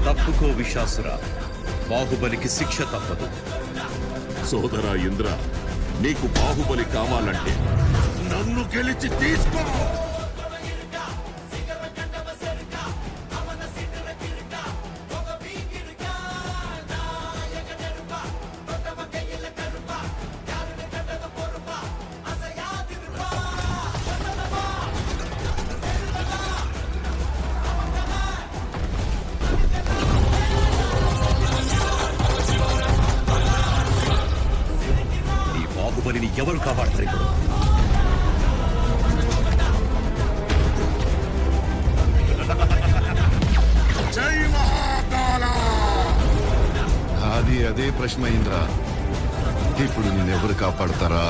తప్పుకో విశాసురా, బాహుబలికి శిక్ష తప్పదు. సోదరా ఇంద్ర, నీకు బాహుబలి కావాలంటే నన్ను గెలిచి తీసుకో. బాహుబలిని ఎవరు కాపాడతారు ఇప్పుడు? జై మహాకాల! అదే ప్రశ్న ఇంద్ర, ఇప్పుడు నిన్నెవరు కాపాడతారా?